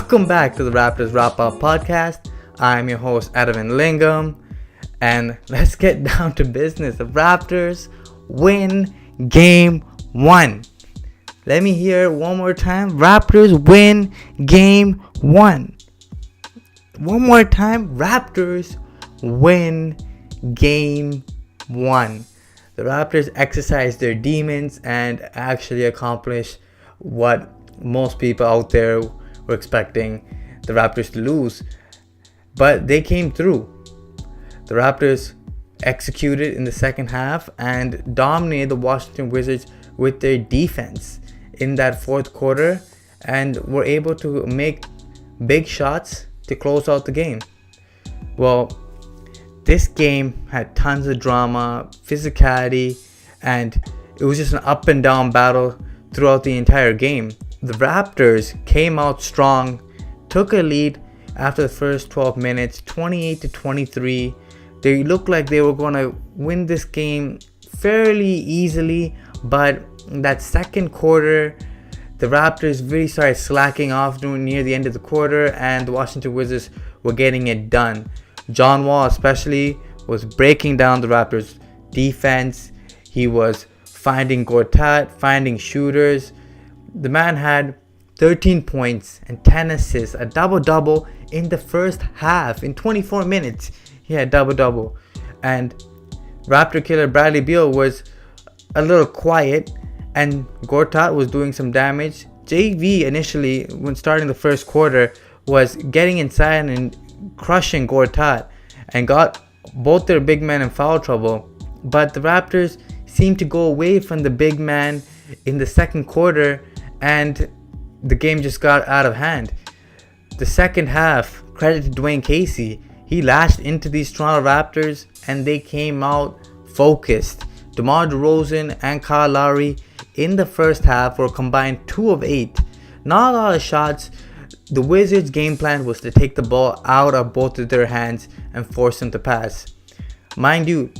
Welcome back to the Raptors Wrap-Up podcast. I'm your host, Edwin Lingam, and let's get down to business. The Raptors win Game 1. Let me hear it one more time. Raptors win Game 1. One more time. Raptors win Game 1. The Raptors exercised their demons and actually accomplished what most people out there were expecting the Raptors to lose. But they came through. The Raptors executed in the second half and dominated the Washington Wizards with their defense in that fourth quarter and were able to make big shots to close out the game. Well, this game had tons of drama, physicality, and it was just an up and down battle throughout the entire game. The Raptors came out strong, took a lead after the first 12 minutes, 28-23. They looked like they were going to win this game fairly easily, but that second quarter, the Raptors really started slacking off near the end of the quarter, and the Washington Wizards were getting it done. John Wall especially was breaking down the Raptors defense. He was finding Gortat, finding shooters. The man had 13 points and 10 assists, a double-double in the first half. In 24 minutes, he had double-double. And Raptor killer Bradley Beal was a little quiet, and Gortat was doing some damage. JV initially, when starting the first quarter, was getting inside and crushing Gortat and got both their big men in foul trouble. But the Raptors seemed to go away from the big man in the second quarter, and the game just got out of hand. The second half, credit to Dwayne Casey, he lashed into these Toronto Raptors and they came out focused. DeMar DeRozan and Kyle Lowry in the first half were combined 2 of 8. Not a lot of shots. The Wizards' game plan was to take the ball out of both of their hands and force them to pass. Mind you,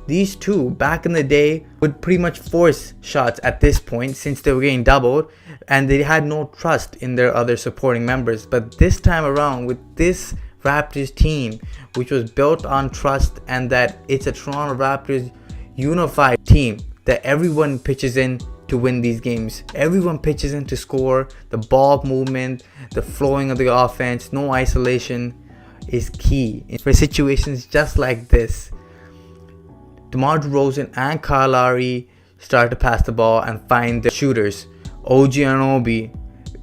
these two back in the day would pretty much force shots at this point since they were getting doubled and they had no trust in their other supporting members. But this time around, with this Raptors team, which was built on trust and that it's a Toronto Raptors unified team, that everyone pitches in to win these games. Everyone pitches in to score. The ball movement, the flowing of the offense, no isolation is key for situations just like this. DeMar DeRozan and Kyle Lowry started to pass the ball and find the shooters. OG Anunoby,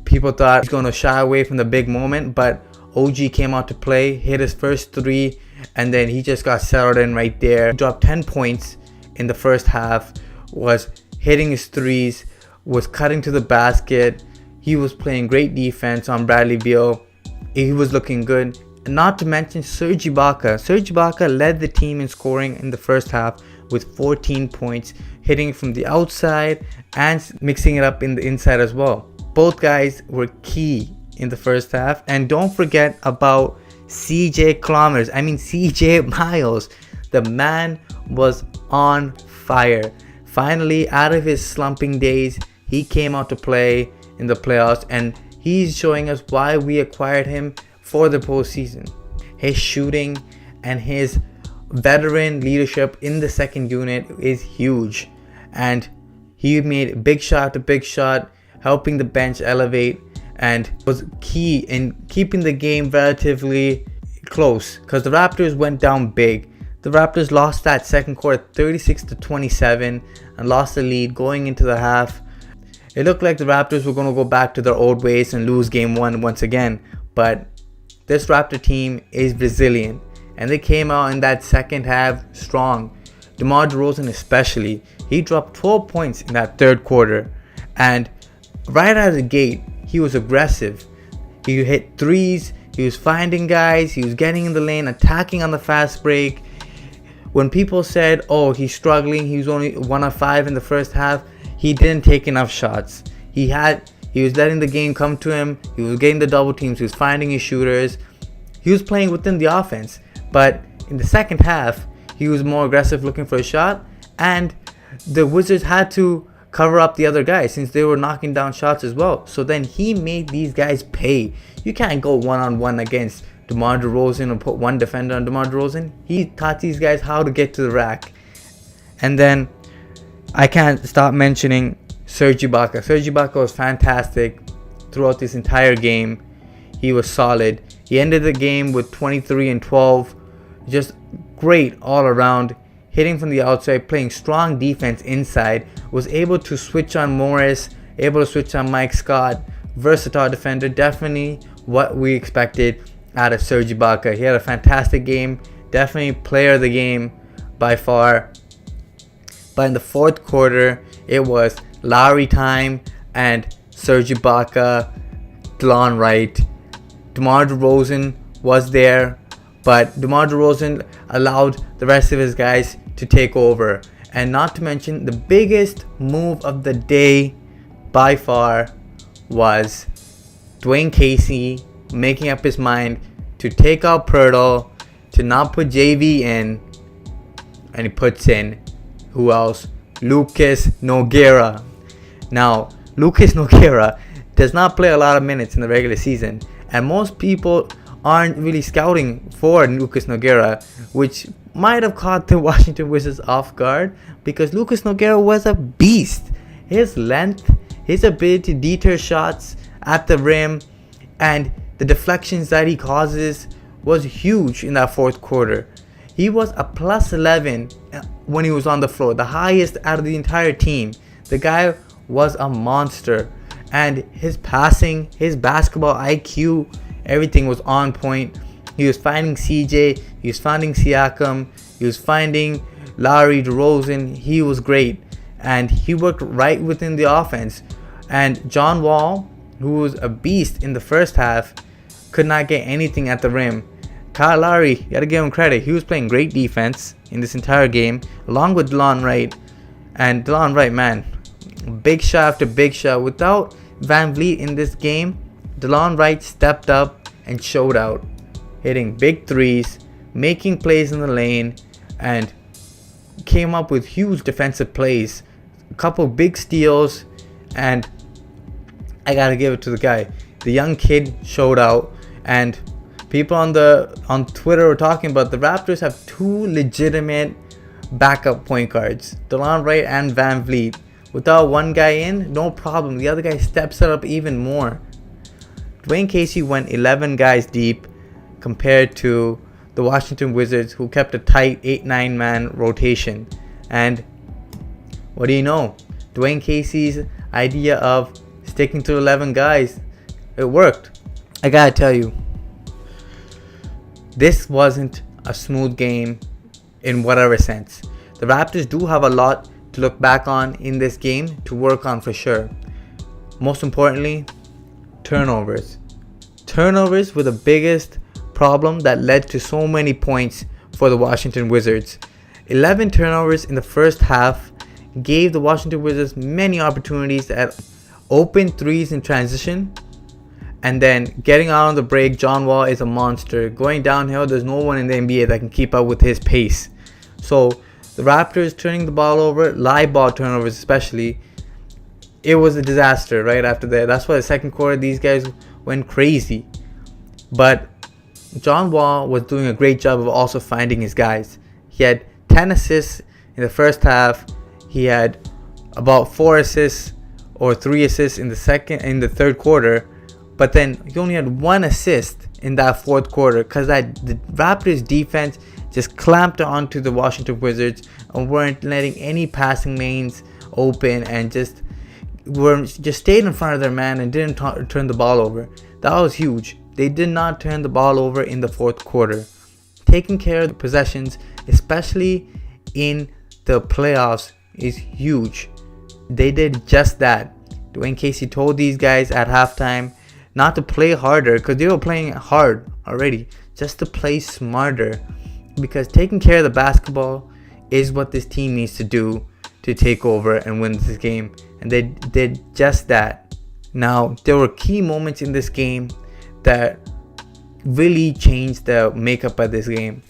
people thought he was going to shy away from the big moment, but OG came out to play, hit his first 3, and then he just got settled in right there. He dropped 10 points in the first half, was hitting his threes, was cutting to the basket. He was playing great defense on Bradley Beal. He was looking good. Not to mention Serge Ibaka. Serge Ibaka led the team in scoring in the first half with 14 points, hitting from the outside and mixing it up in the inside as well. Both guys were key in the first half. And don't forget about CJ Miles. The man was on fire. Finally, out of his slumping days, he came out to play in the playoffs, and he's showing us why we acquired him for the postseason. His shooting and his veteran leadership in the second unit is huge, and he made big shot to big shot, helping the bench elevate, and was key in keeping the game relatively close because the Raptors went down big. The Raptors lost that second quarter 36-27 and lost the lead going into the half. It looked like the Raptors were going to go back to their old ways and lose game 1 once again, but this Raptor team is resilient, and they came out in that second half strong. DeMar DeRozan especially, he dropped 12 points in that third quarter, and right out of the gate, he was aggressive. He hit threes, he was finding guys, he was getting in the lane, attacking on the fast break. When people said, oh, he's struggling, he was only 1 of 5 in the first half, he didn't take enough shots. He was letting the game come to him. He was getting the double teams. He was finding his shooters. He was playing within the offense. But in the second half, he was more aggressive looking for a shot. And the Wizards had to cover up the other guys since they were knocking down shots as well. So then he made these guys pay, You can't go one-on-one against DeMar DeRozan or put one defender on DeMar DeRozan. He taught these guys how to get to the rack. And then I can't stop mentioning Serge Ibaka. Serge Ibaka was fantastic throughout this entire game. He was solid. He ended the game with 23 and 12. Just great all around. Hitting from the outside, playing strong defense inside. Was able to switch on Morris, able to switch on Mike Scott. Versatile defender. Definitely what we expected out of Serge Ibaka. He had a fantastic game. Definitely player of the game by far. But in the fourth quarter, it was Lowry time and Serge Ibaka, DeLon Wright. DeMar DeRozan was there, but DeMar DeRozan allowed the rest of his guys to take over. And not to mention, the biggest move of the day by far was Dwayne Casey making up his mind to take out Pirtle, to not put JV in, and he puts in, who else? Lucas Nogueira. Now, Lucas Nogueira does not play a lot of minutes in the regular season, and most people aren't really scouting for Lucas Nogueira, which might have caught the Washington Wizards off guard, because Lucas Nogueira was a beast. His length, his ability to deter shots at the rim, and the deflections that he causes was huge in that fourth quarter. He was a plus 11 when he was on the floor, the highest out of the entire team. The guy was a monster, and his passing, his basketball IQ, everything was on point. He was finding CJ, he was finding Siakam, he was finding Lowry, DeRozan. He was great, and he worked right within the offense. And John Wall, who was a beast in the first half, could not get anything at the rim. Kyle Lowry, you gotta give him credit. He was playing great defense in this entire game, along with DeLon Wright. And DeLon Wright, man, big shot after big shot. Without Van Vliet in this game, DeLon Wright stepped up and showed out, hitting big threes, making plays in the lane, and came up with huge defensive plays. A couple big steals, and I gotta give it to the guy. The young kid showed out, and people on Twitter were talking about the Raptors have two legitimate backup point guards, DeLon Wright and Van Vliet. Without one guy in, no problem. The other guy steps it up even more. Dwayne Casey went 11 guys deep compared to the Washington Wizards, who kept a tight 8-9 man rotation. And what do you know? Dwayne Casey's idea of sticking to 11 guys, it worked. I gotta tell you, this wasn't a smooth game in whatever sense. The Raptors do have a lot to look back on in this game, to work on for sure. Most importantly, turnovers. Turnovers were the biggest problem that led to so many points for the Washington Wizards. 11 turnovers in the first half gave the Washington Wizards many opportunities at open threes in transition. And then getting out on the break, John Wall is a monster. Going downhill, there's no one in the NBA that can keep up with his pace. So the Raptors turning the ball over, live ball turnovers especially, it was a disaster right after that. That's why the second quarter, these guys went crazy. But John Wall was doing a great job of also finding his guys. He had 10 assists in the first half. He had about 4 assists or 3 assists in the third quarter. But then he only had 1 assist in that fourth quarter, because the Raptors defense just clamped onto the Washington Wizards and weren't letting any passing lanes open, and just stayed in front of their man and didn't turn the ball over. That was huge. They did not turn the ball over in the fourth quarter. Taking care of the possessions, especially in the playoffs, is huge. They did just that. Dwayne Casey told these guys at halftime not to play harder, because they were playing hard already, just to play smarter, because taking care of the basketball is what this team needs to do to take over and win this game. And they did just that. Now, there were key moments in this game that really changed the makeup of this game.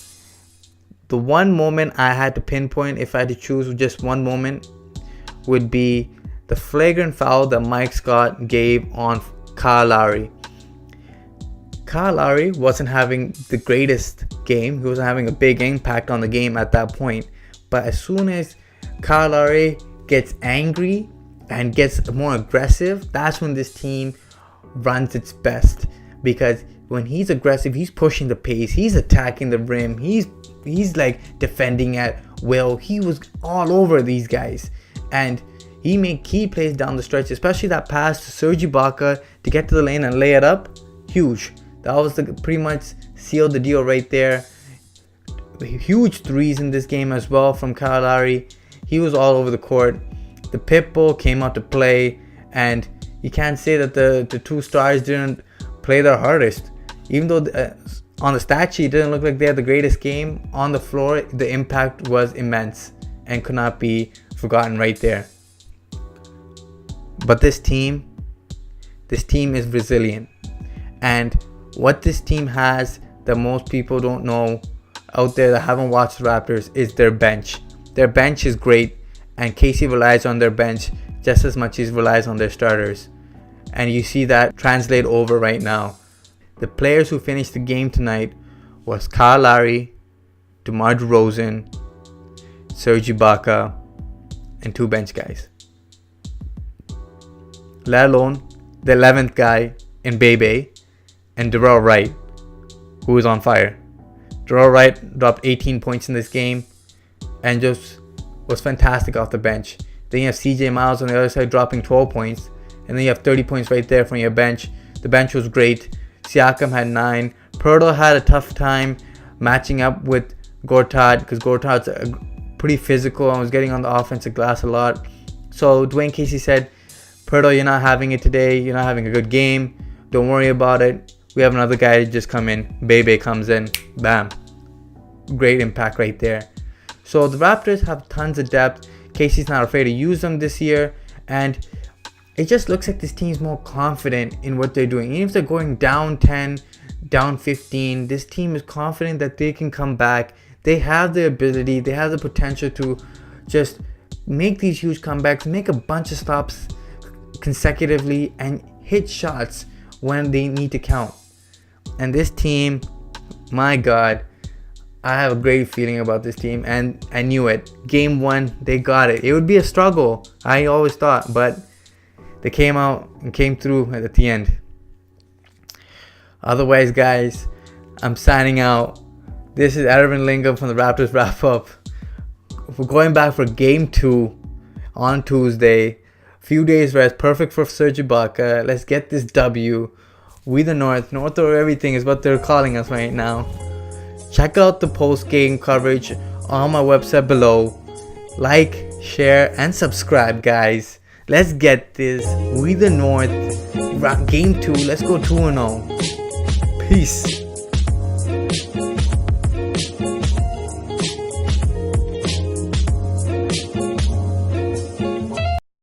The one moment I had to pinpoint, if I had to choose just one moment, would be the flagrant foul that Mike Scott gave on Kyle Lowry. Kyle Lowry wasn't having the greatest game. He wasn't having a big impact on the game at that point. But as soon as Kyle Lowry gets angry and gets more aggressive, that's when this team runs its best. Because when he's aggressive, he's pushing the pace, he's attacking the rim, he's like defending at will. He was all over these guys, and he made key plays down the stretch, especially that pass to Serge Ibaka to get to the lane and lay it up. Huge. That was pretty much sealed the deal right there. Huge threes in this game as well from Kyle Lowry. He was all over the court. The Pitbull came out to play, and you can't say that the two stars didn't play their hardest. Even though on the stat sheet it didn't look like they had the greatest game, on the floor the impact was immense and could not be forgotten right there. But this team is resilient, and what this team has that most people don't know out there that haven't watched the Raptors is their bench. Their bench is great, and Casey relies on their bench just as much as he relies on their starters. And you see that translate over right now. The players who finished the game tonight was Kyle Lowry, DeMar DeRozan, Serge Ibaka, and 2 bench guys. Let alone the 11th guy in Bebe and Darrell Wright, who is on fire. Darrell Wright dropped 18 points in this game and just was fantastic off the bench. Then you have CJ Miles on the other side dropping 12 points. And then you have 30 points right there from your bench. The bench was great. Siakam had 9. Pirtle had a tough time matching up with Gortat because Gortat's pretty physical and was getting on the offensive glass a lot. So Dwayne Casey said, Pirtle, you're not having it today. You're not having a good game. Don't worry about it. We have another guy just come in. Bebe comes in. Bam. Great impact right there. So the Raptors have tons of depth. Casey's not afraid to use them this year. And it just looks like this team's more confident in what they're doing. Even if they're going down 10, down 15, this team is confident that they can come back. They have the ability, they have the potential to just make these huge comebacks, make a bunch of stops consecutively, and hit shots when they need to count. And this team, my God, I have a great feeling about this team, and I knew it. Game 1, they got it. It would be a struggle, I always thought, but they came out and came through at the end. Otherwise, guys, I'm signing out. This is Edwin Lingam from the Raptors Wrap Up. We're going back for Game 2 on Tuesday. Few days rest, perfect for Serge Ibaka. Let's get this W. We the North or everything is what they're calling us right now. Check out the post-game coverage on my website below. Like, share, and subscribe, guys. Let's get this. We the North. Game 2. Let's go 2-0. Peace.